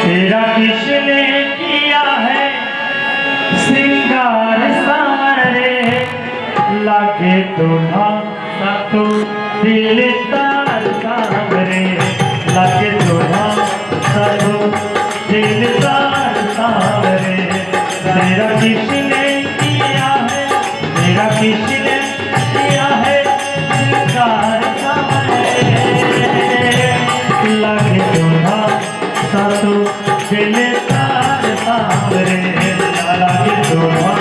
तेरा किसने किया है श्रृंगार सारे, लागे तुझा सा तो दिल तार सावरे, लागे तुझा सा तो दिल तार सावरे। तेरा किसने किया है, तेरा किसने किया है श्रृंगार सावरे, लागे तुझा सा तो दिल तार सावरे, लागे तुझा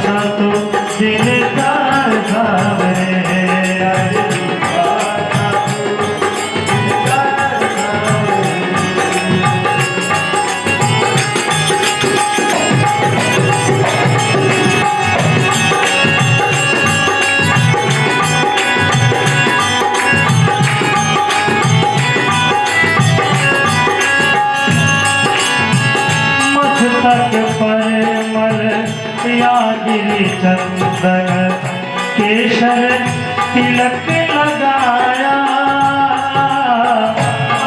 सा तो दिल तार सावरे। तक परमल यागिरी चंदन केशर तिलक लगाया,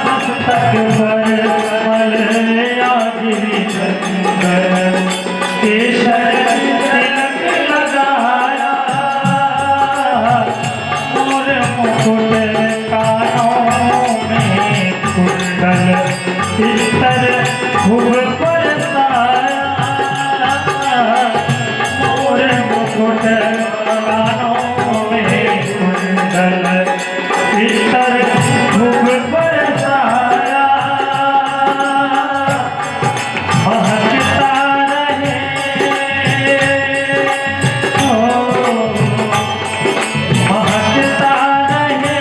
मस्तक परमल यागिरी चंदन गानों में कुंडल इतर मुख बरसाया महकता रहे महकता रहे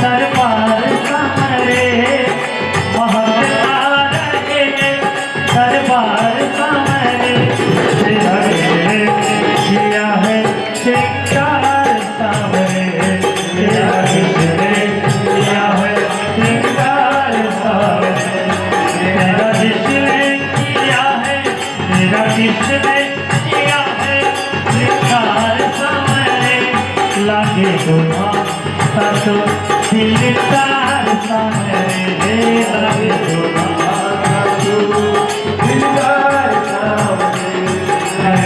दरबार सामरे महकता रहे दरबार सामरे किया है श्रृंगार सामरे किया है श्रृंगार सामरे तेरा जिसने किया है तेरा जिसने किया है श्रृंगार सामरे लागे दुआ तो दिलदार सामरे लागे दुआ दिलदार सामरे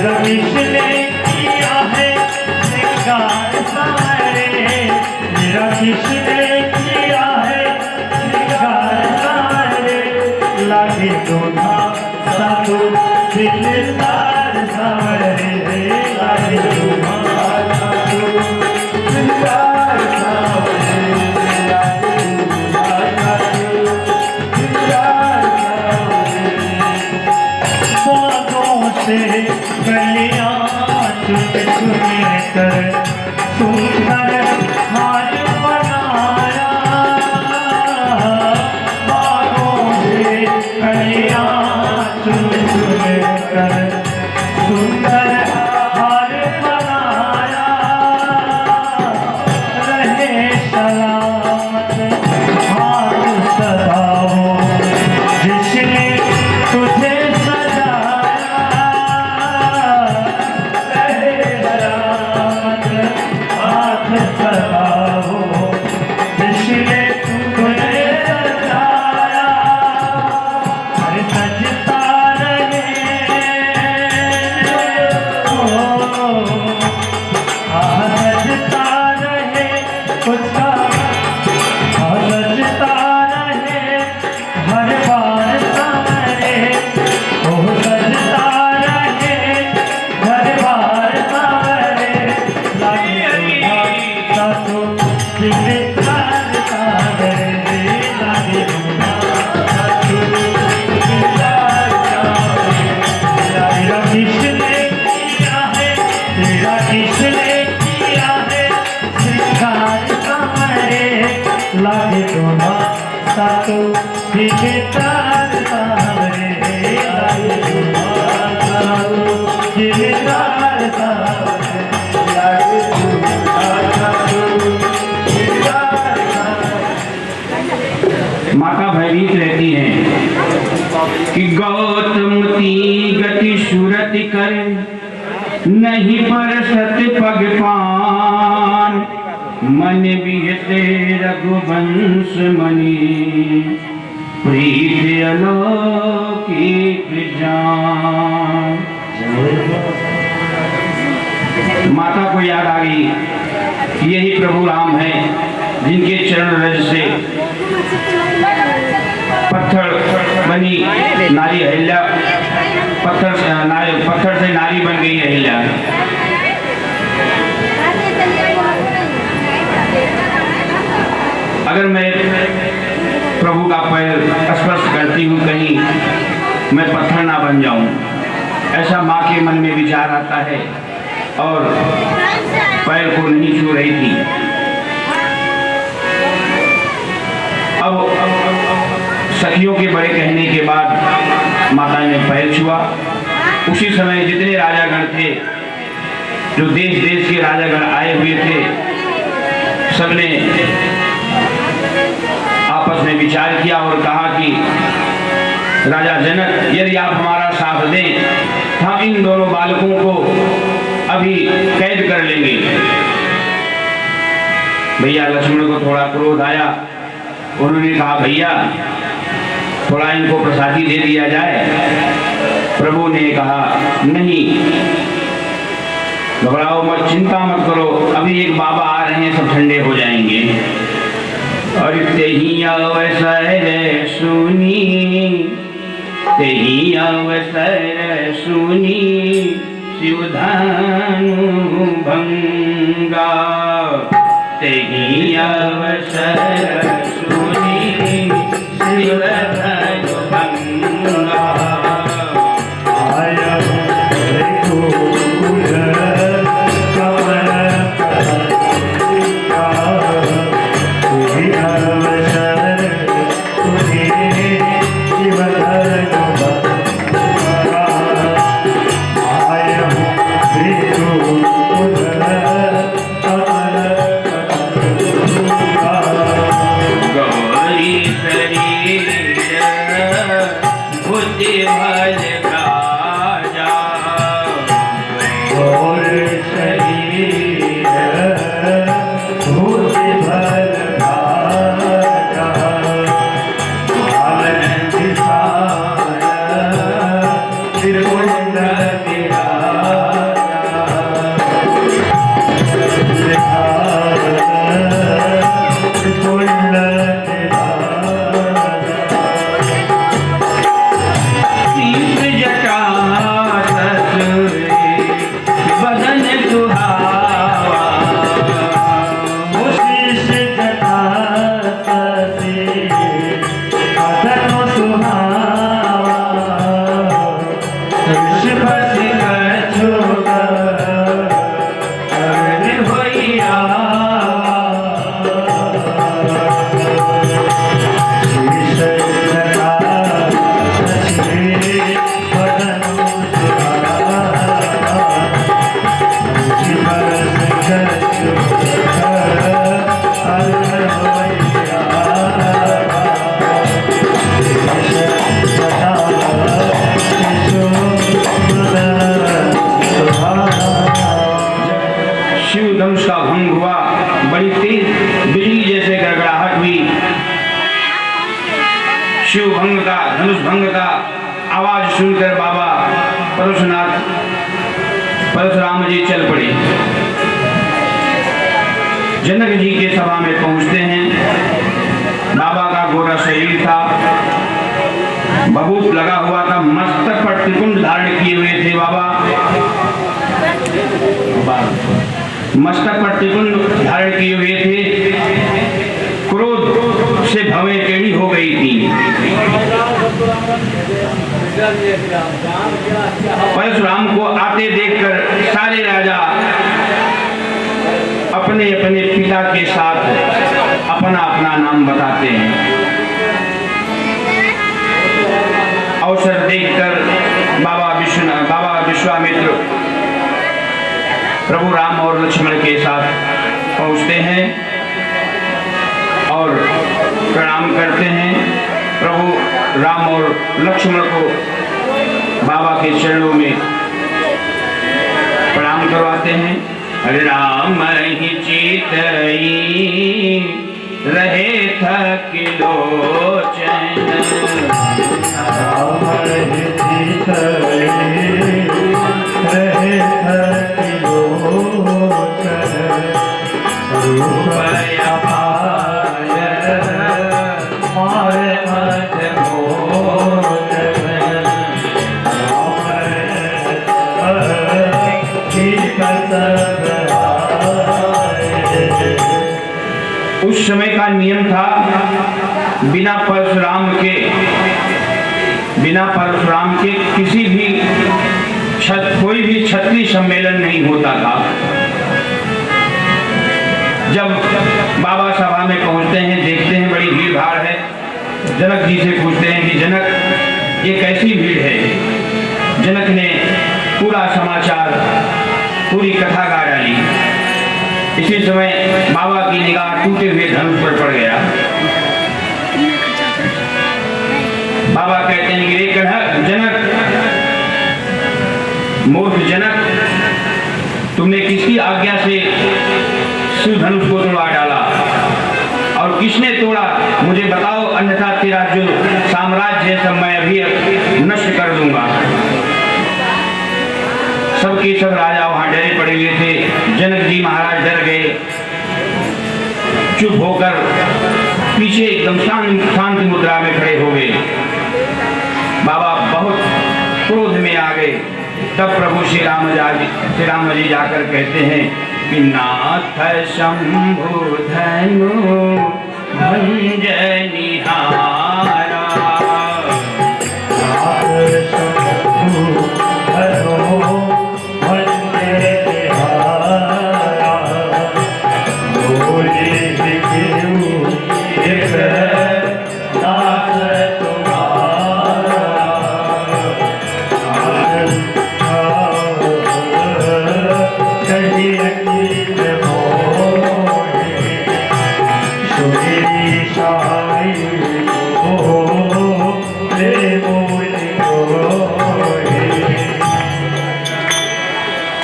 रविशने किया है श्रृंगार सामरे मेरा किसने किया है श्रृंगार सामरे लागे दोना साधु दिलदार सामरे लागे दोना साधु दिलदार सामरे लागे दोना साधु दिलदार सामरे बागों से गलियां चुन चुन कर सुंदर हार बनाया बागों से गलियां चुन चुन कर सुंदर हार बनाया रहे सलामत हाथ सदा हो जिसने तुझे लागे दोना सातो दिलदार सामरे लागे दोना सातो दिलदार सामरे लागे दोना सातो दिलदार सामरे। माता भयभीत रहती हैं कि गौतमती गति सुरति करे नहीं परसत पग पान मन बिहते रघुवंश मणि प्रीत अलौकिक जान। माता को याद आ गई यही प्रभु राम है जिनके चरण रज से पत्थर बनी नारी अहिल्या पत्थर से नारी बन गई अहिल्या। अगर मैं प्रभु का पैर स्पर्श करती हूँ कहीं मैं पत्थर ना बन जाऊं, ऐसा माँ के मन में विचार आता है और पैर को नहीं छू रही थी। अब सखियों के बड़े कहने के बाद माता ने पैर छुआ। उसी समय जितने राजागण थे, जो देश देश के राजागण आए हुए थे, सबने आपस में विचार किया और कहा कि राजा जनक, यदि आप हमारा साथ दें हम इन दोनों बालकों को अभी कैद कर लेंगे। भैया लक्ष्मण को थोड़ा क्रोध आया, उन्होंने कहा भैया थोड़ा इनको प्रसादी दे दिया जाए। प्रभु ने कहा नहीं, घबराओ मत, चिंता मत करो, अभी एक बाबा आ रहे हैं, सब ठंडे हो जाएंगे। और तेही अवसर सुनी, तेही अवसर सुनी शिव धनु भंगा तेहि अवसर सुनी शिव धनु भंगा आया रघुकुल कमल का तुझी अवसर तुझे शिव धनु भंगा आया रघुकुल कमल का गौरी शरीर बुद्धि भल राजा और शरीर भूति भल भाजा आनंद सार त्रिपुंड तीस जटा ससुरे बदन सुहावा शीश जटा ससी बदन सुहावा ऋषभ सिंह छुग अग्नि होइया शीश जटा ससी बदन सुहावा ऋषभ सिंह छुग अग्नि होइया शिव धनुष का भंग हुआ। बड़ी तेज बिजली जैसे गड़गड़ाहट हुई। शिव भंग का धनुष भंग का आवाज सुनकर बाबा परशुराम जी चल पड़े। जनक जी के सभा में पहुंचते हैं। बाबा का गोरा शरीर था, बबूत लगा हुआ था, मस्तक पर त्रिकुंड धारण किए हुए थे। बाबा मस्तक पर त्रिकुंड धारण किए हुए थे। क्रोध से भवें टेढ़ी हो गई थी। परशुराम को आते देखकर सारे राजा अपने अपने पिता के साथ अपना अपना नाम बताते हैं। अवसर देखकर बाबा विश्वामित्र प्रभु राम और लक्ष्मण के साथ पहुंचते हैं और प्रणाम करते हैं। प्रभु राम और लक्ष्मण को बाबा के चरणों में प्रणाम करवाते हैं। राम ही चितई रहे थक लोचन राम ही चितई रहे थक लोचन रूप अपार मारे मत मोचन उस समय का नियम था, बिना परशुराम के किसी भी कोई भी क्षत्रिय सम्मेलन नहीं होता था। जब बाबा सभा में पहुंचते हैं, देखते हैं बड़ी भीड़ भाड़ है। जनक जी से पूछते हैं कि जनक ये कैसी भीड़ है। जनक ने पूरा समाचार, पूरी कथा गा डाली। इसी समय बाबा की निगाह टूटे हुए धनुष पर पड़ गया। बाबा कहते हैं कि जनक, मूर्ख जनक, तुमने किसकी आज्ञा से शिव धनुष को तोड़ा डाला और किसने तोड़ा, मुझे बताओ, अन्यथा तेरा जो साम्राज्य है सब मैं अभी नष्ट कर दूंगा। सबके सब राजा वहां डरे पड़े हुए थे। जनक जी महाराज डर गए, चुप होकर पीछे एकदम शांत मुद्रा में खड़े हो गए। बाबा बहुत क्रोध में आ गए। तब प्रभु श्री राम जी जाकर कहते हैं कि नाथ शंभु धनु भंजनिहारा,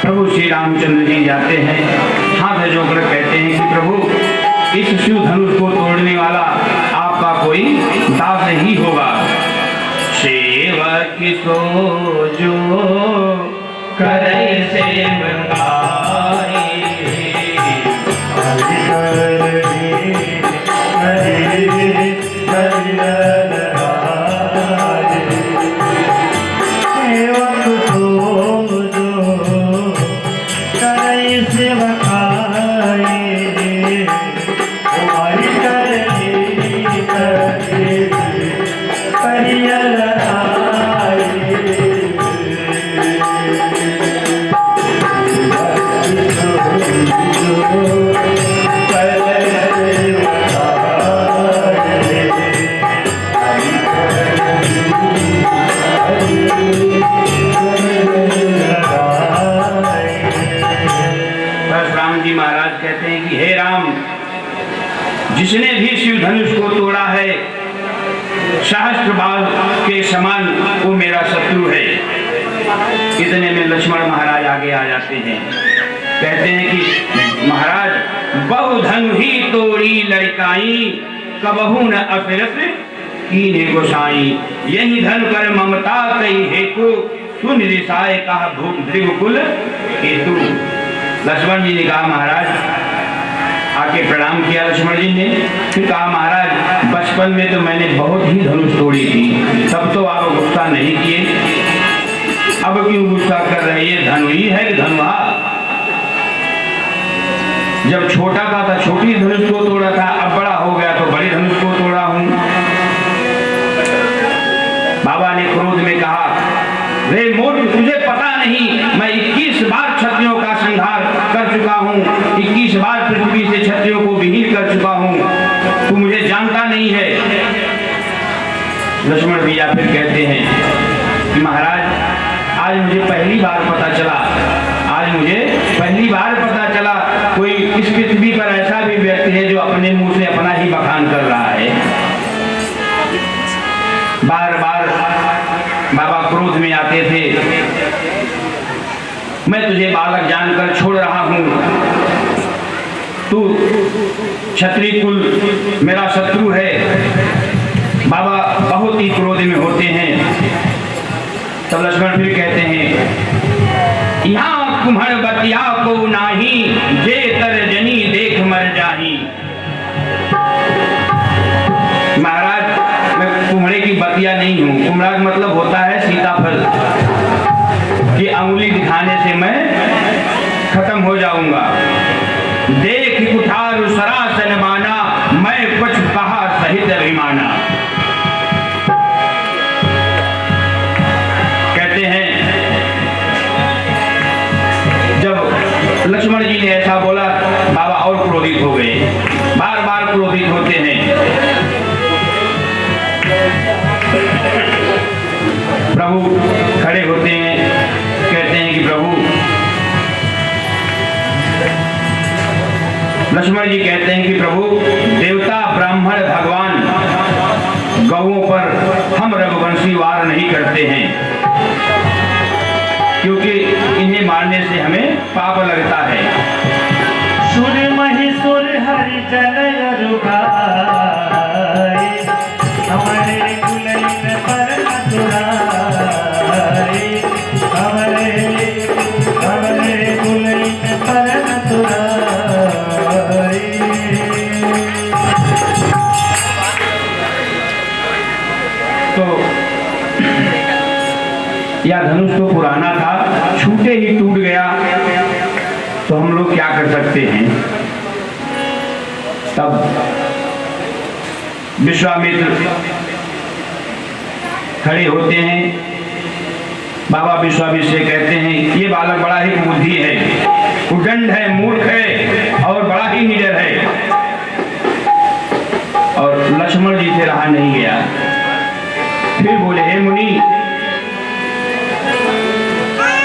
प्रभु श्री रामचंद्र जी जाते हैं, हाथ जोड़कर कहते हैं कि प्रभु इस शिव धनुष को तोड़ने वाला आपका कोई दास नहीं होगा। सेवक सो जो करे सेवकाई, जिसने भी शिव धनुष को तोड़ा है सहस्त्र बाण के समान वो मेरा शत्रु है। इतने में लक्ष्मण महाराज आगे आ जाते हैं, कहते हैं कि महाराज बहु धनु ही तोड़ी लड़काई, कबहू न अफिरत कीने गोसाई, यही धन कर ममता कई हेतु, सुन रिसाए कहा भृगुकुल हेतु। लक्ष्मण जी ने कहा महाराज, आके प्रणाम किया लक्ष्मण जी ने, फिर कहा महाराज बचपन में तो मैंने बहुत ही धनुष तोड़ी थी, तब तो आप गुस्सा नहीं किए, अब क्यों गुस्सा कर रहे? ये धनु ही है कि धनुहा? जब छोटा था छोटी धनुष को तोड़ा था, अब बड़ा हो गया तो बड़ी धनुष को तोड़ा हूं। बाबा ने क्रोध में कहा, रे मूर्ख, तुझे पता नहीं मैं 21 बार क्षत्रियों का संहार कर चुका हूँ, 21 बार पृथ्वी से क्षत्रियों को विहीन कर चुका हूँ, तू मुझे जानता नहीं है। लक्ष्मण भैया फिर कहते हैं कि महाराज आज मुझे पहली बार पता चला, कोई इस पृथ्वी पर ऐसा भी व्यक्ति है जो अपने मुंह से अपना ही बखान कर रहा है। बार बार बाबा क्रोध में आते थे, मैं तुझे बालक जानकर छोड़ रहा हूं, तू क्षत्रिय कुल मेरा शत्रु है। बाबा बहुत ही क्रोध में होते हैं। तब लक्ष्मण फिर कहते हैं, यहाँ कुम्हड़ बतिया को नाही, जे तर जनी देख मर जाही। महाराज मैं कुम्हड़े की बतिया नहीं हूँ। कुम्हड़ा का मतलब होता है सीताफल, कि अंगुली दिखाने से मैं खत्म हो जाऊंगा। देख कुठार सरासन माना, मैं कुछ कहा सहित अभिमाना। कहते हैं जब लक्ष्मण जी ने ऐसा बोला, बाबा और क्रोधित हो गए, बार बार क्रोधित होते हैं। प्रभु खड़े होते हैं, कहते हैं कि प्रभु, लक्ष्मण जी कहते हैं कि प्रभु देवता ब्राह्मण भगवान गौओं पर हम रघुवंशी वार नहीं करते हैं, क्योंकि इन्हें मारने से हमें पाप लगता है। सुर महिषुर हरि जन रुगाए, हमारे कुलैन पर तुराए, हमारे कुलैन पर तुराए। तो यह धनुष तो पुराना था, लोग क्या कर सकते हैं। तब विश्वामित्र खड़े होते हैं, बाबा विश्वामित्र से कहते हैं ये बालक बड़ा ही बुद्धि है, उद्दंड है, मूर्ख है और बड़ा ही निडर है। और लक्ष्मण जी से रहा नहीं गया, फिर बोले हे मुनि,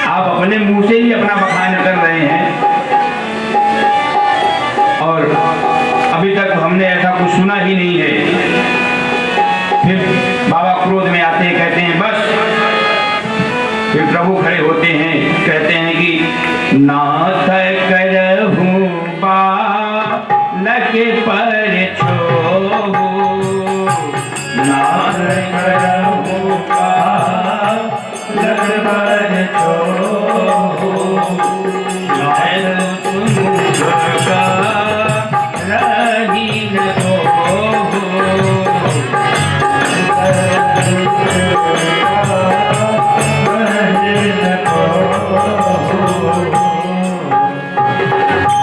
आप अपने मुंह से ही अपना बखान कर रहे हैं और अभी तक हमने ऐसा कुछ सुना ही नहीं है। फिर बाबा क्रोध में आते हैं, कहते हैं बस। फिर प्रभु खड़े होते हैं, कहते हैं कि नाथ करहूं बालक पर छोहू, नाथ करहूं बालक पर छोहू,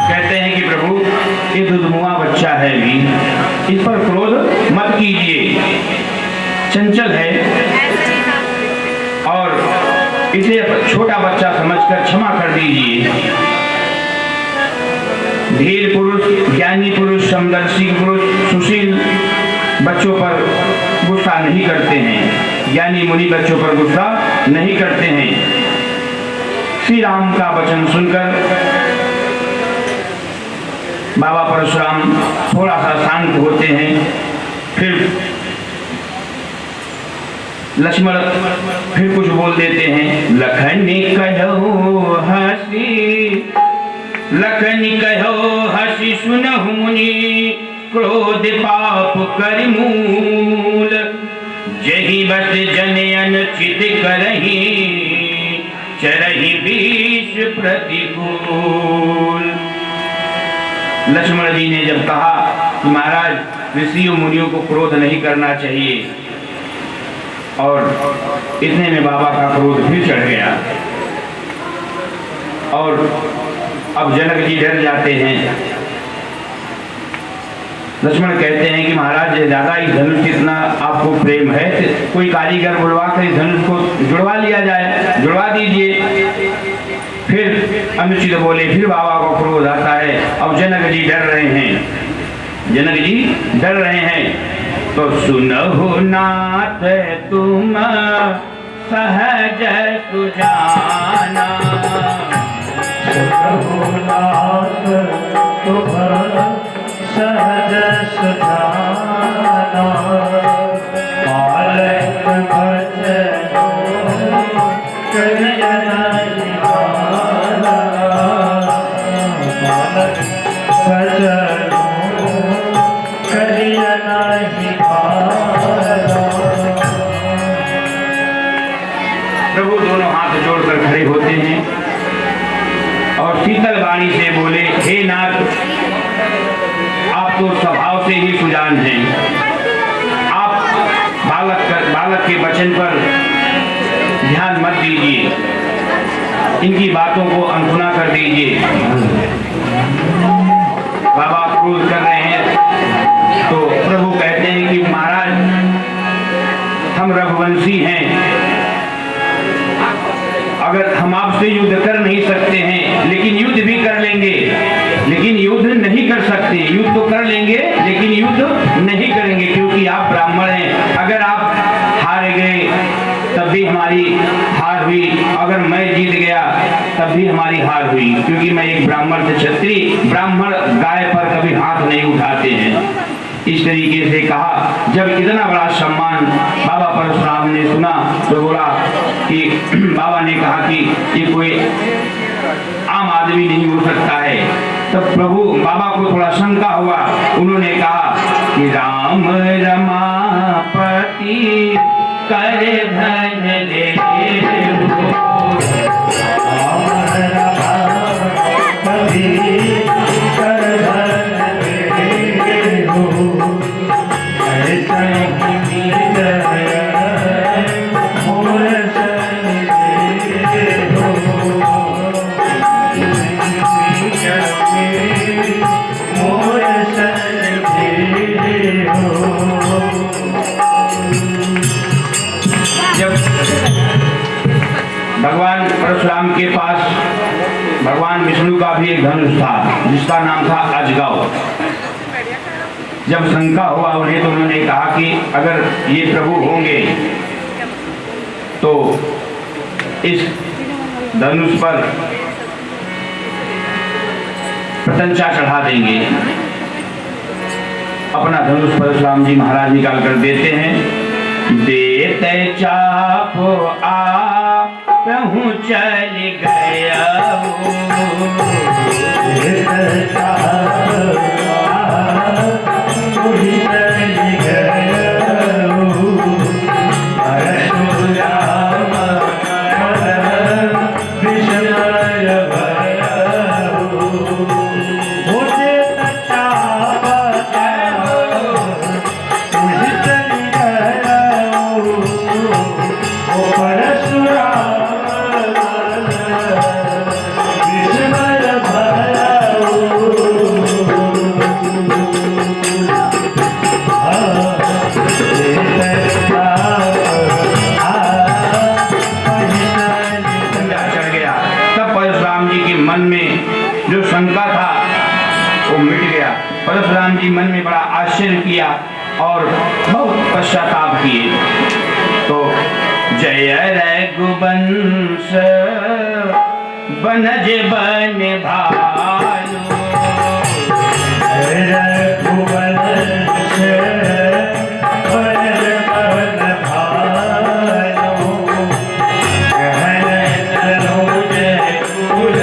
कहते हैं कि प्रभु ये दुधमुआ बच्चा है भी, इस पर क्रोध मत कीजिए, चंचल है और इसे छोटा बच्चा समझकर क्षमा कर दीजिए। धीर पुरुष, ज्ञानी पुरुष, समदर्शी पुरुष, सुशील बच्चों पर गुस्सा नहीं करते हैं, ज्ञानी मुनि बच्चों पर गुस्सा नहीं करते हैं। श्री राम का वचन सुनकर बाबा परशुराम थोड़ा सा शांत होते हैं। फिर लक्ष्मण फिर कुछ बोल देते हैं, लखन कहो हसी, लखन कहो हसी सुनहु मुनि, क्रोध पाप कर मूल, जही बस जन अनुचित करही, चरही विष प्रतिकूल। लक्ष्मण जी ने जब कहा कि महाराज ऋषियों मुनियों को क्रोध नहीं करना चाहिए, और इतने में बाबा का क्रोध फिर चढ़ गया और अब जनक जी डर जाते हैं। लक्ष्मण कहते हैं कि महाराज ज्यादा ही धनुष इतना आपको प्रेम है, कोई कारीगर बुलवा कर धनुष को जुड़वा लिया जाए, जुड़वा दीजिए। फिर अनुचित बोले, फिर बाबा को क्रोध आता है। अब जनक जी डर रहे हैं, जनक जी डर रहे हैं। तो सुनहु नाथ तुम सहज सुजाना, सुनहु नाथ तुम सहज सुजाना, बालक बचनो करिय नहीं भाला, बालक बचनो करिय नहीं भाला। प्रभु दोनों हाथ जोड़कर खड़े होते हैं और शीतल वाणी से बोले, हे नाथ, आप तो स्वभाव से ही सुजान हैं, आप बालक के वचन पर ध्यान मत दीजिए, इनकी बातों को अनसुना कर दीजिए। बाबा क्रोध कर रहे हैं तो प्रभु कहते हैं कि महाराज हम रघुवंशी हैं, अगर हम आपसे युद्ध कर नहीं सकते हैं लेकिन युद्ध भी कर लेंगे, लेकिन युद्ध नहीं कर सकते। युद्ध तो कर लेंगे लेकिन युद्ध नहीं करेंगे, क्योंकि आप ब्राह्मण हैं। अगर आप हार गए तब भी हमारी हार हुई, अगर मैं जीत गया तब भी हमारी हार हुई, क्योंकि मैं एक ब्राह्मण से क्षत्रिय, ब्राह्मण गाय पर कभी हाथ नहीं उठाते हैं। इस तरीके से कहा। जब इतना बड़ा सम्मान बाबा परशुराम ने सुना तो बोला कि बाबा ने कहा कि ये कोई आम आदमी नहीं हो सकता है। तब प्रभु बाबा को थोड़ा शंका हुआ, उन्होंने कहा कि राम रमापति कर धन ले Yeah. भगवान परशुराम के पास भगवान विष्णु का भी एक धनुष था जिसका नाम था अजगाव। जब शंका हुआ उन्हें तो उन्होंने कहा कि अगर ये प्रभु होंगे तो इस धनुष पर प्रतंचा चढ़ा देंगे। अपना धनुष परशुराम जी महाराज निकाल कर देते हैं। देते चाप आहूँ चल गया परशुराम जी मन में बड़ा आश्चर्य किया और बहुत पश्चाताप किए। तो जय रघुवंश बनज बन भालू, जय रघुवंश बनज बन भालू, कहन तनुज कुल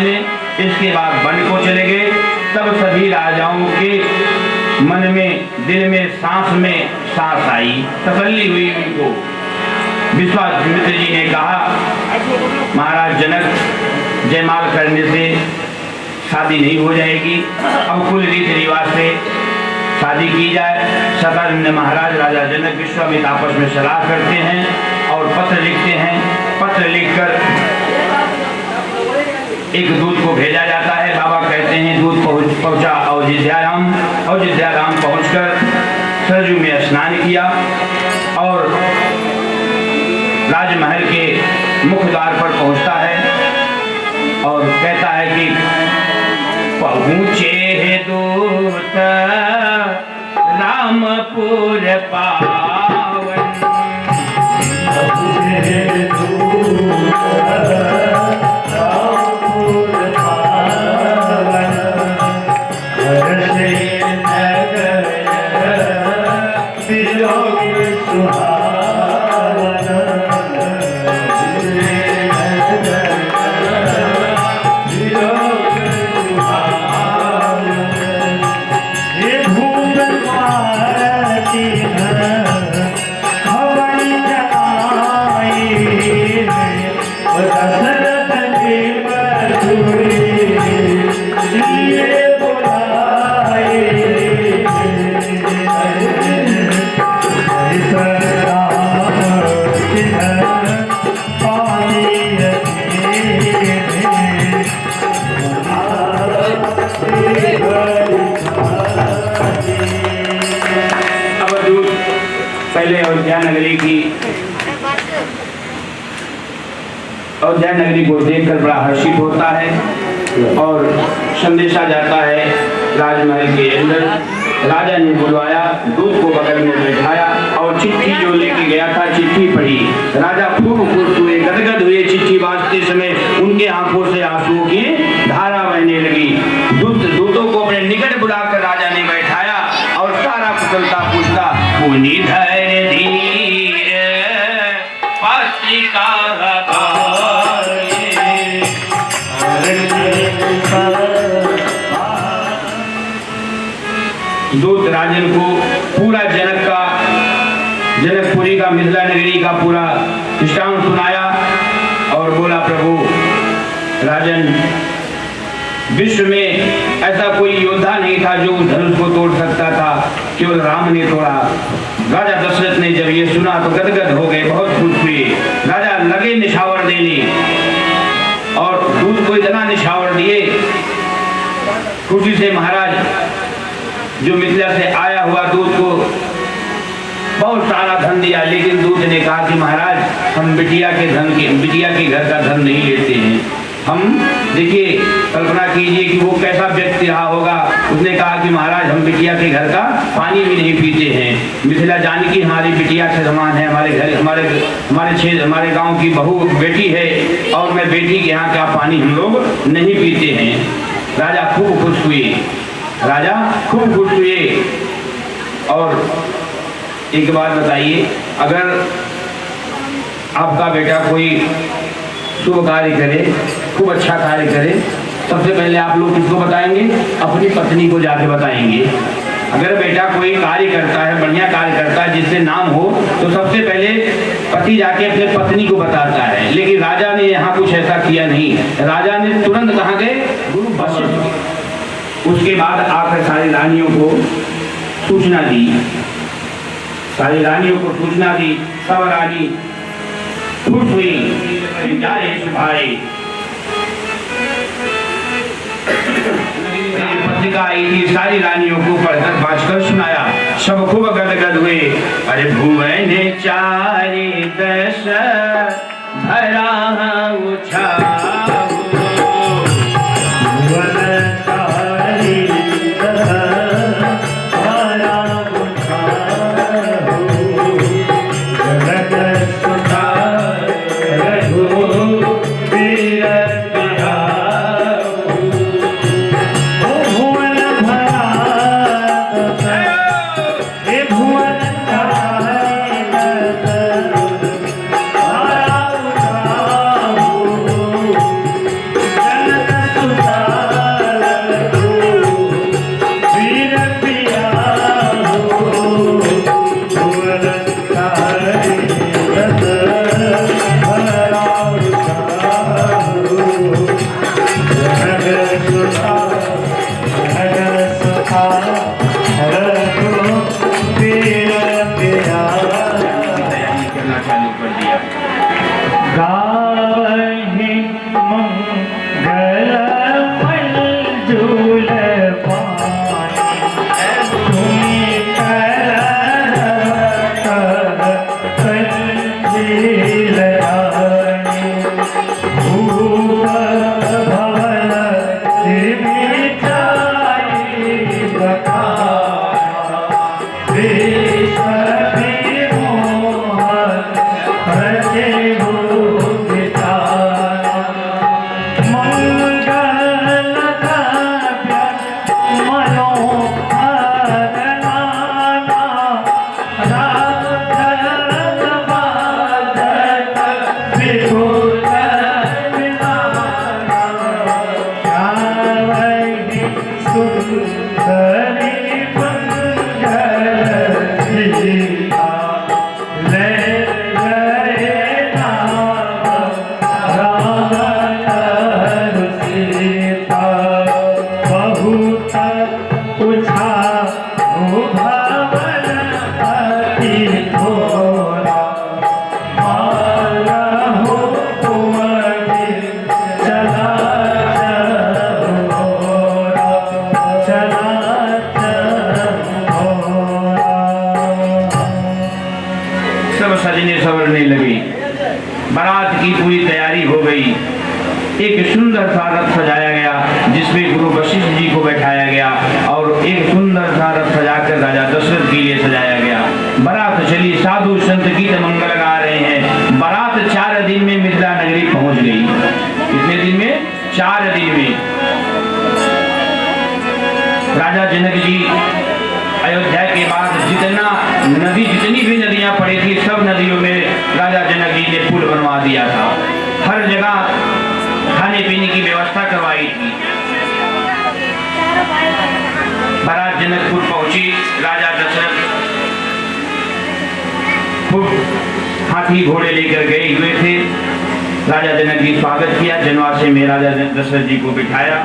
लेने। इसके बाद वन को चले गए। तब सभी राजाओं के मन में, दिल में, सांस में सांस आई, तसल्ली हुई उनको। विश्वामित्र जी ने कहा, महाराज जनक, जयमाल करने से शादी नहीं हो जाएगी, अब कुल रीति रिवाज से शादी की जाए। शतरंज महाराज राजा जनक विश्वामित्र आपस में सलाह करते हैं और पत्र लिखते हैं। पत्र लिखकर एक दूत को भेजा जाता है। बाबा कहते हैं दूत पहुंचा अयोध्याराम। अयोध्याराम पहुंचकर सरजू में स्नान किया और राजमहल के मुख्य द्वार पर पहुंचता है और कहता है कि पहुंचे दूत रामपुर पावन, पहुंचे दूत रामपुर पावन, हर्षे नगर वियोग सुहावन, पहले अयोध्या नगरी को देखकर बड़ा हर्षित होता है और संदेशा जाता है राजमहल के अंदर। राजा ने बुलवाया, दूत को बगल में बैठाया और चिट्ठी जो लेके गया था चिट्ठी पढ़ी। राजा खूब खुश हुए, गदगद हुए। चिट्ठी वाचते समय उनके आंखों से आंसुओं की धारा बहने लगी। दूतों को अपने निकट बुलाकर राजा ने बैठाया और सारा कुशलता पूछता। पुनि धैर्य धीर पत्रिका दूत राजन को पूरा जनकपुरी का, मिथिला नगरी का पूरा दृष्टांत सुनाया और बोला, प्रभु राजन, विश्व में ऐसा कोई योद्धा नहीं था जो उस धनुष को तोड़ सकता था, केवल राम ने तोड़ा। राजा दशरथ ने जब ये सुना तो गदगद हो गए, बहुत खुश हुए। राजा लगे निछावर देने और दूत को इतना निछावर दिए। खुशी से महाराज जो मिथिला से आया हुआ दूत को बहुत सारा धन दिया, लेकिन दूत ने कहा कि महाराज, हम बिटिया के घर का धन नहीं लेते हैं। हम देखिए, कल्पना कीजिए कि वो कैसा व्यक्ति रहा होगा। उसने कहा कि महाराज, हम बिटिया के घर का पानी भी नहीं पीते हैं। मिथिला जानकी हमारी बिटिया के समान है, हमारे गांव की बहू बेटी है और मैं बेटी के यहाँ का पानी हम लोग नहीं पीते हैं। राजा खूब खुश हुए। और एक बात बताइए, अगर आपका बेटा कोई शुभ कार्य करे, खूब अच्छा कार्य करे, सबसे पहले आप लोग किसको बताएंगे? अपनी पत्नी को जाके बताएंगे। अगर बेटा कोई कार्य करता है, बढ़िया कार्य करता है जिससे नाम हो, तो सबसे पहले पति जाके अपने पत्नी को बताता है। लेकिन राजा ने यहाँ कुछ ऐसा किया नहीं। राजा ने तुरंत कहाँ गए? गुरु वशिष्ठ। उसके बाद आकर सारी रानियों को सूचना दी। सब रानी खुश हुई। भाई पत्रिका आई थी, सारी रानियों को पढ़कर बाँचकर सुनाया। सब खूब गदगद हुए। अरे भुवन चारि दश धरा उछाऊ, भुवन चारि दश धरा उछाऊ, जगत सुता रघुबीर बिराऊ। ओ भुवन भरा हे भुवन चारि दश सुंदरी मंगल सीता ले गए नाम राम तरु सीता बहुत पूछा भवन अति थोड़ा माला हो कुंवरी चला सब सजने संवरने लगे। बारात की पूरी तैयारी हो गई। एक सुंदर सा रथ सजाया गया जिसमें गुरु वशिष्ठ जी को बैठाया गया और एक सुंदर सा रथ सजाकर राजा दशरथ के लिए सजाया गया। बारात चली, साधु संत गीत मंगल गा रहे हैं। बारात 4 दिन में मिथिला नगरी पहुंच गई। कितने दिन में? 4 दिन में। राजा जनक जी अयोध्या के बाद जितनी भी नदियां पड़ी थी सब नदियों में राजा जनक जी ने पुल बनवा दिया था। हर जगह खाने पीने की व्यवस्था करवाई थी। बारात जनकपुर पहुंची। राजा दशरथ खूब हाथी घोड़े लेकर गए हुए थे। राजा जनक जी स्वागत किया। जनवासे में राजा दशरथ जी को बिठाया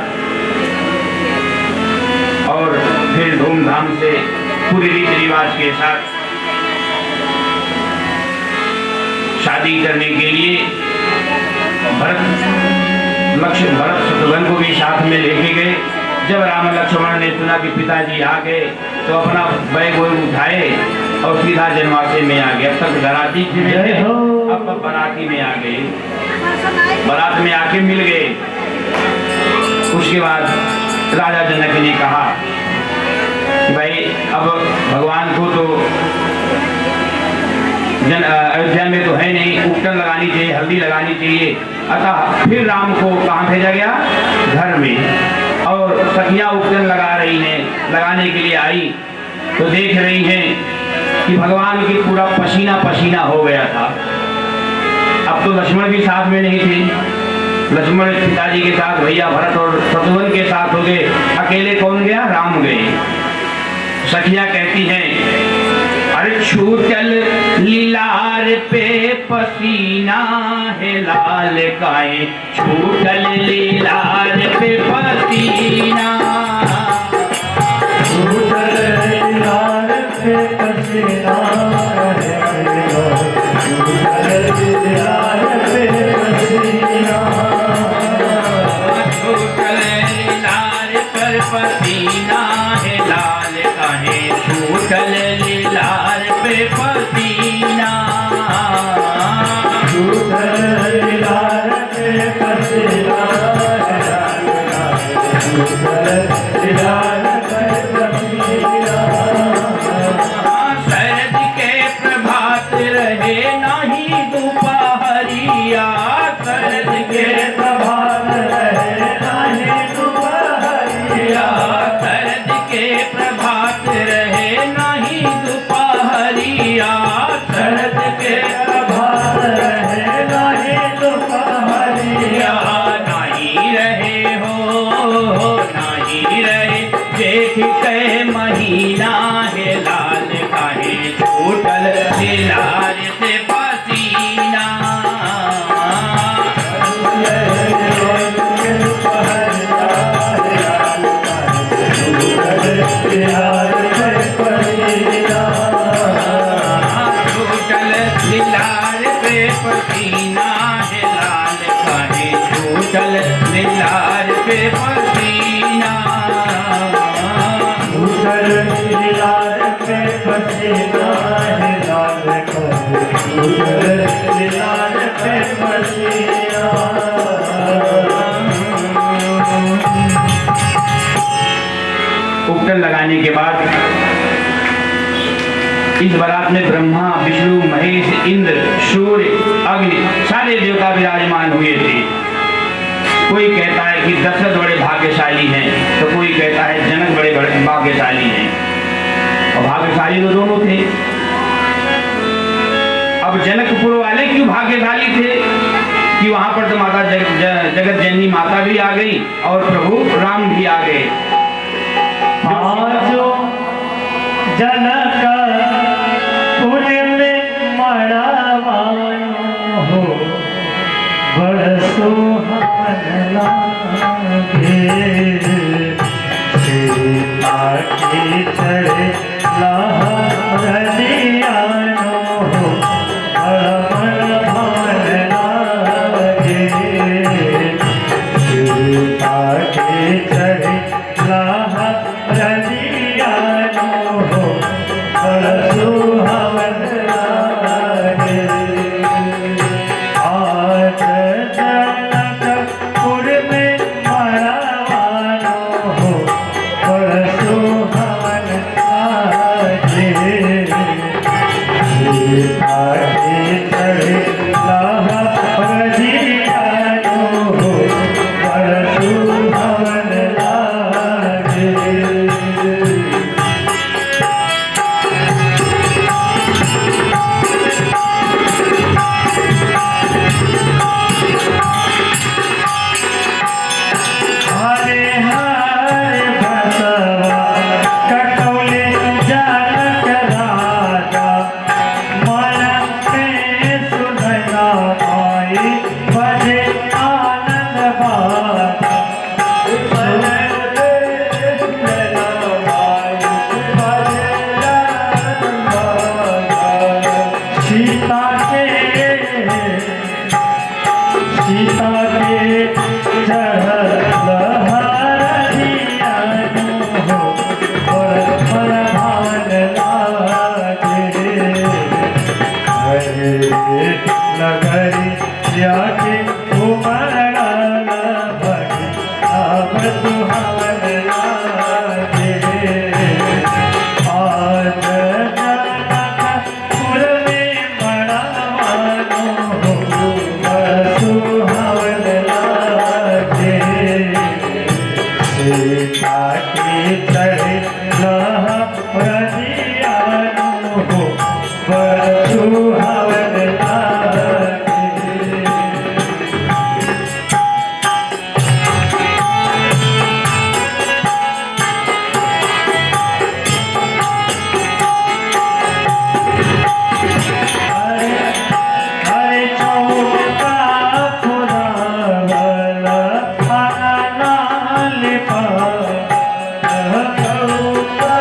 और फिर धूमधाम से पूरी रीति रिवाज के साथ शादी करने के लिए भरत शत्रुघ्न को भी साथ में लेके गए। जब राम लक्ष्मण ने सुना कि पिताजी आ गए तो अपना बैग उठाए और सीधा जनवासे में आ गए। अब तक घराती में थे, अब बाराती में आ गए। बारात में आके मिल गए। उसके बाद राजा जनक ने कहा कि भाई अब भगवान को तो अयोध्या में तो है नहीं, उपटन लगानी चाहिए, हल्दी लगानी चाहिए। अतः फिर राम को कहाँ भेजा गया? घर में। और सखियां उपटन लगा रही हैं। लगाने के लिए आई तो देख रही हैं कि भगवान की पूरा पसीना पसीना हो गया था। अब तो लक्ष्मण भी साथ में नहीं थे। लक्ष्मण पिताजी के साथ, भैया भरत और शत्रुघ्न के साथ हो गए। अकेले कौन गया? राम गए। सखियां कहती हैं अरे छूटल लीलार पे पसीना है लाल काए, छूटल लीलार पे पसीना, छूटल लीलार पे पसीना है, छूटल लीलार पे पसीना, छूटल लीलार पर पसीना है लाल काहे, छूटल लीलार पे पसीना, छूटल लीलार पे पसीना है लाल काहे, छूटल लीलार पे पसीना। शरद के प्रभात रहे नहीं दोपहरिया, शरद के प्रभात रहे नाही दुपहरिया, शरद के प्रभात रहे नहीं दोपहरिया, शरद के प्रभात रहे नाही दुपहरिया, नहीं रहे हो नहीं रहे जेठ के महीना है लाल काहे, छूटल लीलार से पसीना, लीलार पे पसीना, छूटल लीलार पे पसीना है लाल काहे, छूटल लीलार पे पसीना, छूटल लीलार पे पसीना है लाल काहे, छूटल लीलार पे पसीना। उपटन लगाने के बाद इस बारात में ब्रह्मा, विष्णु, महेश, इंद्र, सूर्य, अग्नि सारे देवता विराजमान हुए थे। कोई कहता है कि दशरथ बड़े भाग्यशाली हैं तो कोई कहता है जनक बड़े भाग्यशाली हैं, और भाग्यशाली तो दोनों थे। अब जनकपुर वाले क्यों भाग्यशाली थे कि वहां पर तो माता जगत जननी माता भी आ गई और प्रभु राम भी आ गए। सुहावन लागे सीता की चढ़े लहरियानो बड़ा मन भावन लागे सीता की चढ़े लहरियानो बड़ा सुहावन लागे आज जनकपुर में मरवानो बड़ा सुहावन लागे सीता की चढ़े लहरियानो बड़ा सुहावन लागे हरे हरे बसवा कटौले जनक राजा मन में सुनैना आई बजे आनंद बाजा मन में सुनैना आई बजे आनंद बाजा सीता के चढ़ल लहरियानो बड़ा मन भावन लागे हरे नगरिया के उमड़ल भगे अब सुहावन लागे आज जनकपुर में मरवानो बड़ा सुहावन लागे सीता की चढ़े लहरियानो बड़ा सुहावन लागे हरे चौका पुरावल आनंद चौका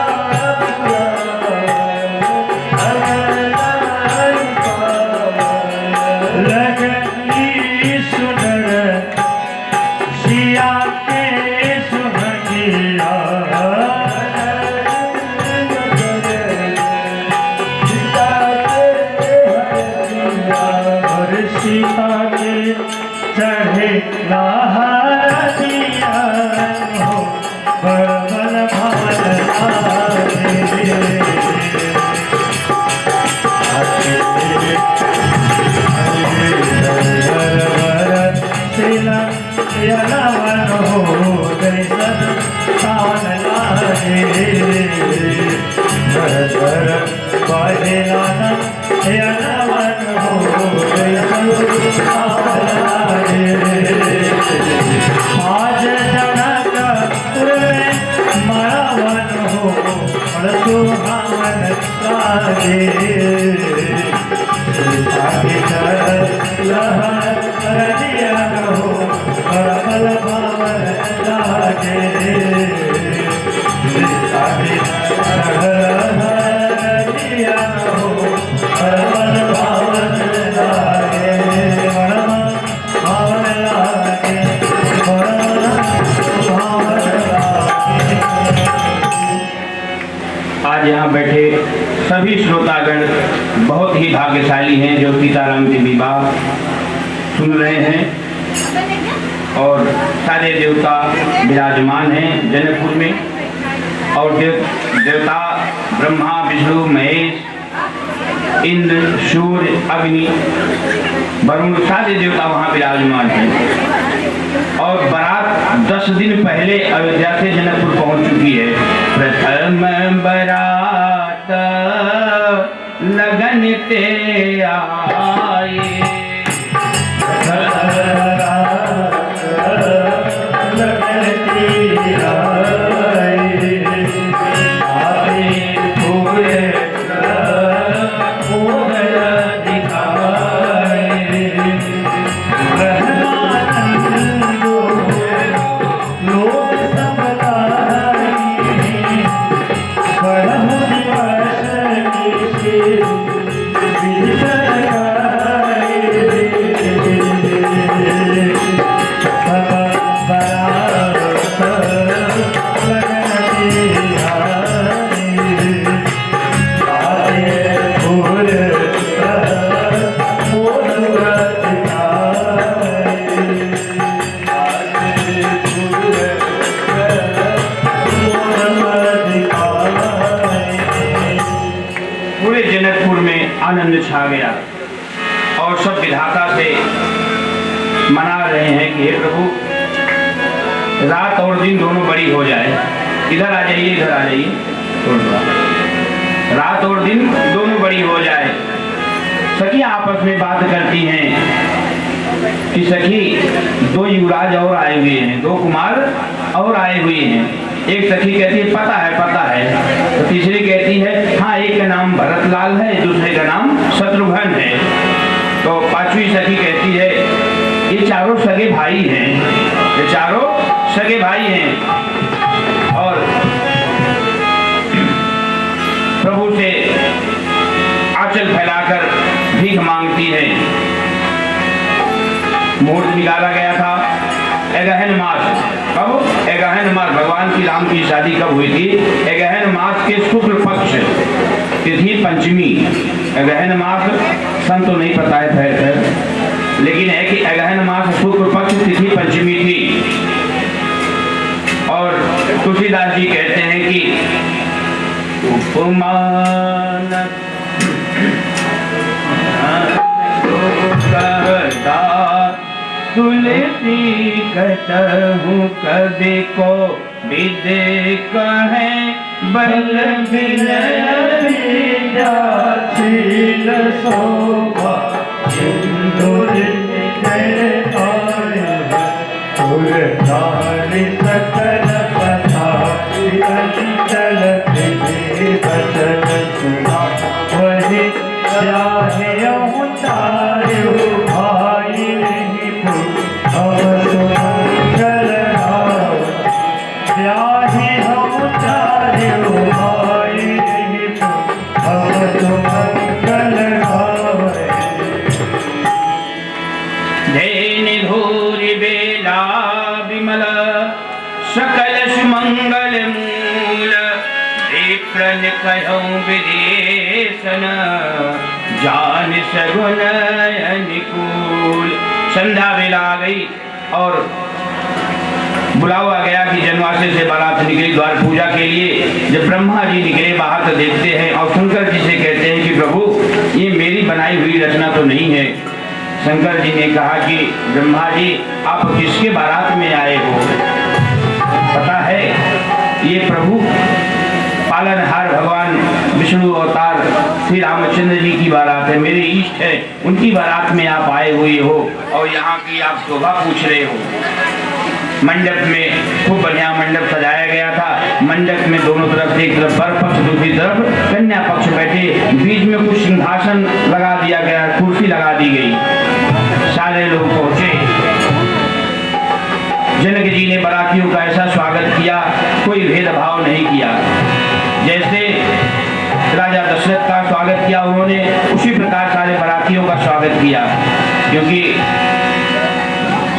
लगनी सुनर सिया के सुहगिया और सीता के चढ़े लहरियानो बड़ा मन भावन यनवन हो जैसन सावन लागे भर बजलाना यनवन हो जैसन सावन लागे आज जनकपुर में मरवन हो बड़ा सुहावन लागे सीता की चढ़ल लहरियानो बड़ा मन भावन लागे सीता की चढ़ल लहरियानो बड़ा मन भावन लागे बड़ा मन भावन लागे बड़ा मन भावन लागे। आज यहाँ बैठे सभी श्रोतागण बहुत ही भाग्यशाली हैं जो सीताराम के विवाह सुन रहे हैं और सारे देवता विराजमान हैं जनकपुर में और देवता ब्रह्मा विष्णु महेश इंद्र सूर्य अग्नि वरुण सारे देवता वहाँ विराजमान हैं और बारात 10 दिन पहले अयोध्या से जनकपुर पहुँच चुकी है। प्रथम बारात लगन ते आए रहमान छा गया और सब विधाता से मना रहे हैं कि हे प्रभु, रात और दिन दोनों बड़ी हो जाए, इधर आ जाइए, इधर आ जाइए, रात और दिन दोनों बड़ी हो जाए। सखी आपस में बात करती हैं कि सखी, दो युवराज और आए हुए हैं, दो कुमार और आए हुए हैं। एक सखी कहती है पता है, पता है। तो तीसरी कहती है हाँ, एक का नाम भरतलाल है, दूसरे का नाम शत्रुघ्न है। तो पांचवी सखी कहती है ये चारों सगे भाई हैं, ये चारों सगे भाई हैं। और प्रभु से आंचल फैलाकर भीख मांगती है। मुहूर्त निकाला गया था अगहन मास। कब? अगहन मास। भगवान की राम की शादी कब हुई थी? अगहन मास के शुक्ल पक्ष तिथि पंचमी। अगहन मास सन तो नहीं पता है खैर, लेकिन है कि अगहन मास शुक्ल पक्ष तिथि पंचमी थी। और तुलसीदास जी कहते हैं कि उपमान तुलसी कहूँ कभी को विदे कहे बल शील शोभा सकल कथा चल बचन सुना वही चाहे उतारो भाई नहीं हम सुमंगल चाहे हम उतारो भाई नहीं हम सुमंगल धैर्य घोर बेला विमल सकल सुमंगल मूल विप्रन कहूँ विदेशन जान सगुन अनुकूल। संध्या वेला आ गई और बुलावा गया कि जनवासे से बारात निकली द्वार पूजा के लिए। जब ब्रह्मा जी निकले बाहर तो देखते हैं और शंकर जी से कहते हैं कि प्रभु ये मेरी बनाई हुई रचना तो नहीं है। शंकर जी ने कहा कि ब्रह्मा जी आप किसके बारात में आए हो? पता है ये प्रभु पालनहार भगवान विष्णु अवतार श्री रामचंद्र जी की बारात है, मेरे इष्ट है, उनकी बारात में आप आए हुए हो और यहाँ की आप शोभा पूछ रहे हो। मंडप में खूब बढ़िया मंडप सजाया गया था। मंडप में दोनों तरफ से, एक तरफ वर पक्ष दूसरी तरफ कन्या पक्ष बैठे, बीच में कुछ सिंहासन लगा दिया गया, कुर्सी लगा दी गई। सारे लोग पहुंचे। जनक जी ने बारातियों का ऐसा स्वागत किया, कोई भेदभाव नहीं किया। जैसे राजा दशरथ का स्वागत किया उन्होंने, उसी प्रकार सारे बारातियों का स्वागत किया। क्योंकि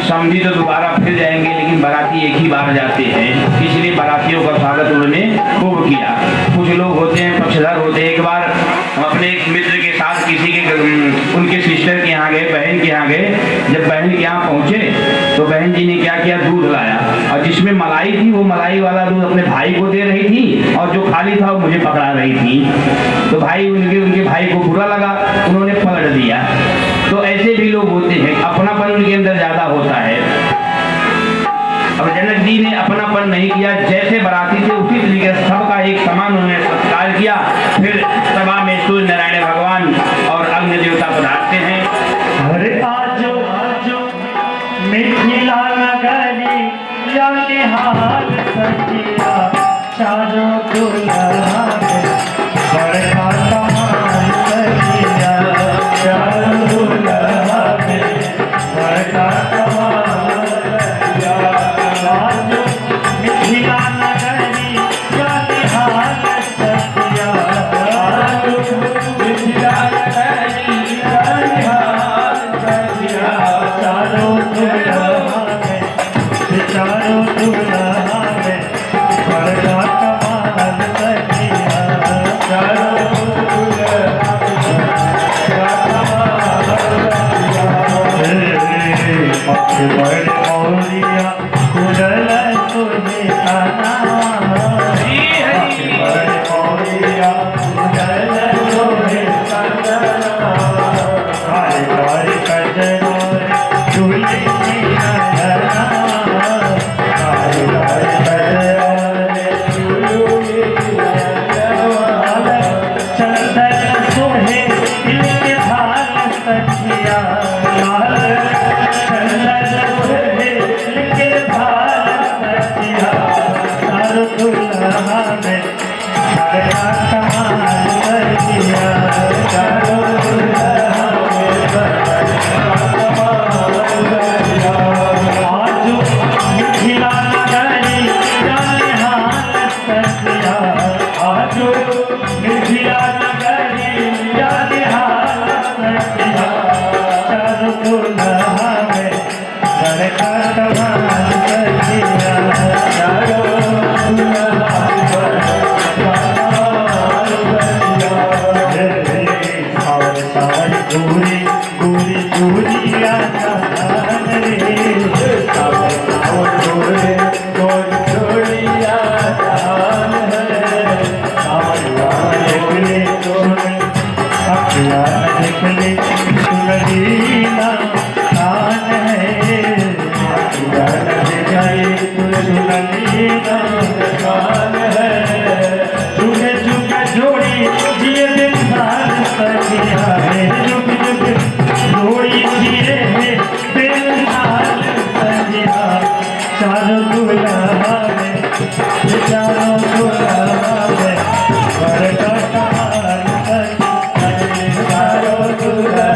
समझी तो दोबारा फिर जाएंगे, लेकिन बाराती एक ही बार जाते हैं, इसलिए बारातियों का स्वागत उन्होंने खूब किया। कुछ लोग होते हैं पक्षधर होते हैं। एक बार हम अपने एक मित्र के साथ किसी के उनके सिस्टर के यहाँ गए, बहन के यहाँ गए। जब बहन के यहाँ पहुंचे तो बहन जी ने क्या किया, दूध लाया और जिसमें मलाई थी वो मलाई वाला दूध अपने भाई को दे रही थी और जो खाली था वो मुझे पकड़ा रही थी। तो भाई उनके भाई को बुरा लगा, उन्होंने पलट दिया। तो ऐसे भी लोग होते हैं, अपनापन उनके अंदर ज्यादा होता है। अब जनक जी ने अपनापन नहीं किया, जैसे बाराती थे उसी तरीके से सबका एक समान उन्होंने सत्कार किया। फिर सभा में सूर्य नारायण भगवान और अग्नि देवता पधारते हैं। अरे आजो आजो मिथिला नगरी या निहाल सखिया चारों दुल्हा बड़का कमाल सखिया चारों दुल्हा बड़का कमाल सखिया। आजो मिथिला नगरी या निहाल सखिया आजो मिथिला नगरी या निहाल सखिया चारों दुल्हा में बड़का कमाल सखिया। दुल्हा में घर का कमाल कर दिया। चारों दुल्हा में घर का कमाल कर दिया। आज मिथिला नगरी जाने हालत कर दिया। आज मिथिला नगरी जाने हालत कर दिया। चारों दुल्हा में घर का कमाल कर दिया। चारों दुल्हा में घर का कमाल कर दिया। सावर सावर गोरी गोरी गोरिया जान रे। सावर सावर गोरी गोरी गोरिया जान है। सावर सावर निकले सुन अखियाँ निकले सुनली ना कान है। अखियाँ निकले सुनली ना कान है। झुके झुके जोड़ी जिए दिन साल सकिया है। झुक झुक जोड़ी जिए दिन साल सकिया। चारों दुल्हा में चारों दुल्हा में घर का कमाल कर दिया। चारों दुल्हा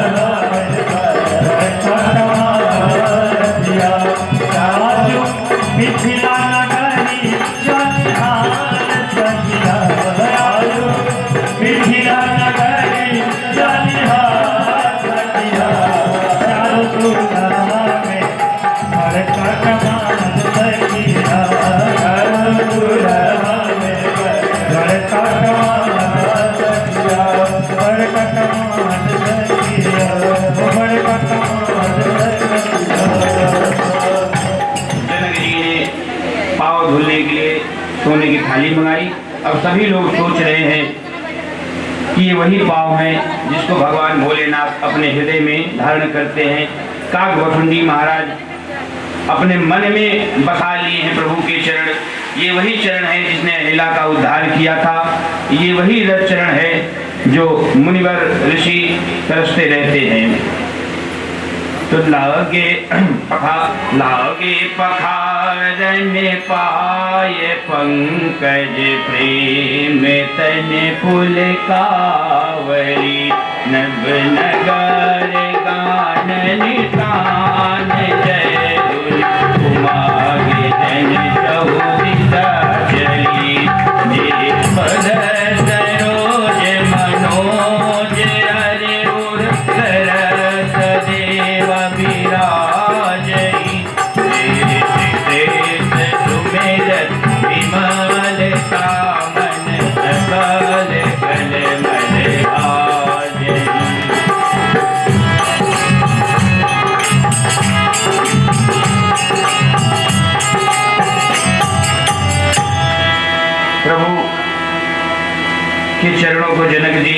में घर का कमाल कर दिया। आज मिथिला नगरी जाने हालत कर दिया। आज मिथिला नगरी जाने हालत कर दिया। चारों दुल्हा में घर का कमाल कर दिया। चारों दुल्हा में घर का कमाल कर दिया। घर का कमाल कर दिया। घर का कमाल कर दिया। जनक जी ने पाँव धुलने के लिए सोने की थाली मंगाई। अब सभी लोग सोच रहे हैं कि ये वही पाँव हैं जिसको भगवान भोलेनाथ अपने हृदय में धारण करते हैं। काकभुंडी महाराज अपने मन में बसा लिए हैं प्रभु के चरण। ये वही चरण है जिसने अहिला का उद्धार किया था। ये वही रथ चरण है जो मुनिवर ऋषि तरसते रहते हैं। तो लागे पखारन पाए पंकज प्रेम तन पुल कावरी। नभ नगर गान निशान जय उमागे जन चौदिसा चली। जे पद सरोज मनोज हरे उर करत देव विराजई। देश सुमेर विमल सामन सकल कल मल आजई। प्रभु के चरणों को जनक जी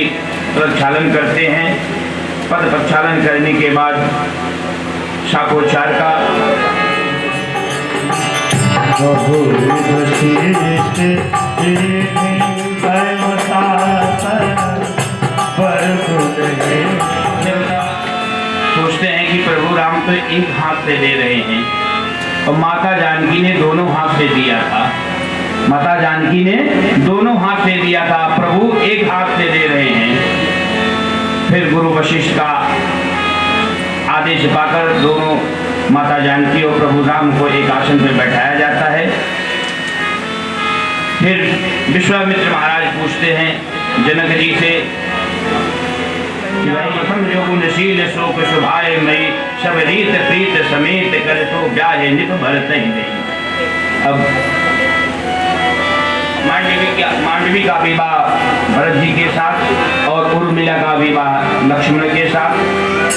प्रक्षालन करते हैं। पद प्रक्षालन करने के बाद शाकोच्चार का सोचते हैं कि प्रभु राम तो एक हाथ से दे रहे हैं और माता जानकी ने दोनों हाथ से दिया था। माता जानकी ने दोनों हाथ से दिया था, प्रभु एक हाथ से दे रहे हैं। फिर गुरु वशिष्ठ का आदेश पाकर दोनों माता जानकी और प्रभु राम को एक आसन पर बैठाया जाता है। फिर विश्वामित्र महाराज पूछते हैं जनक जी से कि भाई प्रथम जो गुणशील शोक सुभाए मई सब रीत प्रीत समेत कर तो ब्याह निप भरत ही नहीं। अब मांडवी का विवाह भरत जी के साथ और उर्मिला का विवाह लक्ष्मण के साथ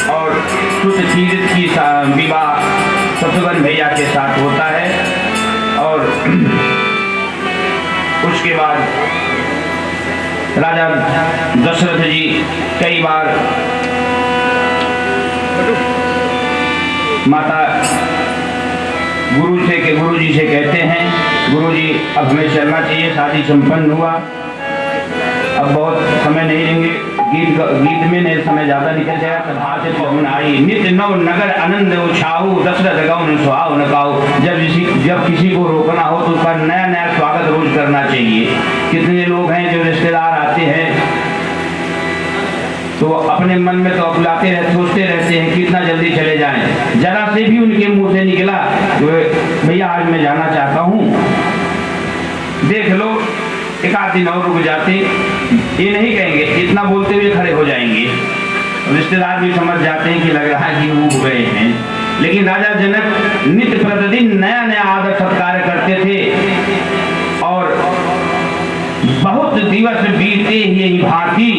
और सुत तीर्थ की विवाह शत्रुघ्न भैया के साथ होता है। और उसके बाद राजा दशरथ जी कई बार माता गुरु जी से कहते हैं, गुरु जी अब हमें चलना चाहिए, शादी संपन्न हुआ, अब बहुत समय नहीं लेंगे, गीत में ने समय ज्यादा निकल जाएगा। तब हाथ पहुन आई नित्य नव नगर आनंद उछाऊ दशरथ गौन सुहाव न काऊ। जब किसी को रोकना हो तो उसका नया नया स्वागत रोज करना चाहिए। कितने लोग हैं जो रिश्तेदार आते हैं तो अपने मन में तो अकुलाते रहते, सोचते रहते हैं कि इतना जल्दी चले जाएं। जरा से भी उनके मुंह से निकला भैया आज मैं जाना चाहता हूँ, देख लो एक आध दिन और रुक जाते, ये नहीं कहेंगे, इतना बोलते हुए खड़े हो जाएंगे। रिश्तेदार भी समझ जाते हैं कि लग रहा है कि ऊब गए हैं। लेकिन राजा जनक नित्य प्रतिदिन नया नया आदर सत्कार करते थे और बहुत दिवस बीते यही भांति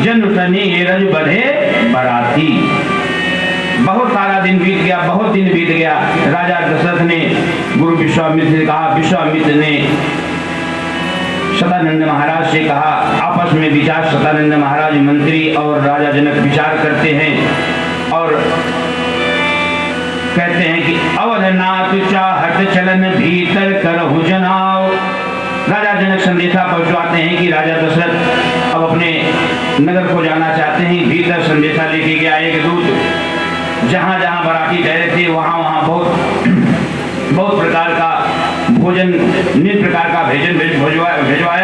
जन सने रज बढ़े बराती। बहुत सारा दिन बीत गया, बहुत दिन बीत गया। राजा दशरथ ने गुरु विश्वामित्र से कहा, विश्वामित्र ने सदानंद महाराज से कहा, आपस में विचार, सदानंद महाराज मंत्री और राजा जनक विचार करते हैं और कहते हैं कि अवधनाथ चाहत चलन भीतर करहु जनाओ। राजा जनक संदेशा पहुंचवाते हैं कि राजा दशरथ अब अपने नगर को जाना चाहते हैं। भीतर संदेशा लेके गया एक दूत। जहां जहां बराती ठहरे थे वहां वहां बहुत प्रकार का भोजन, नित प्रकार का भोजन भिजवाया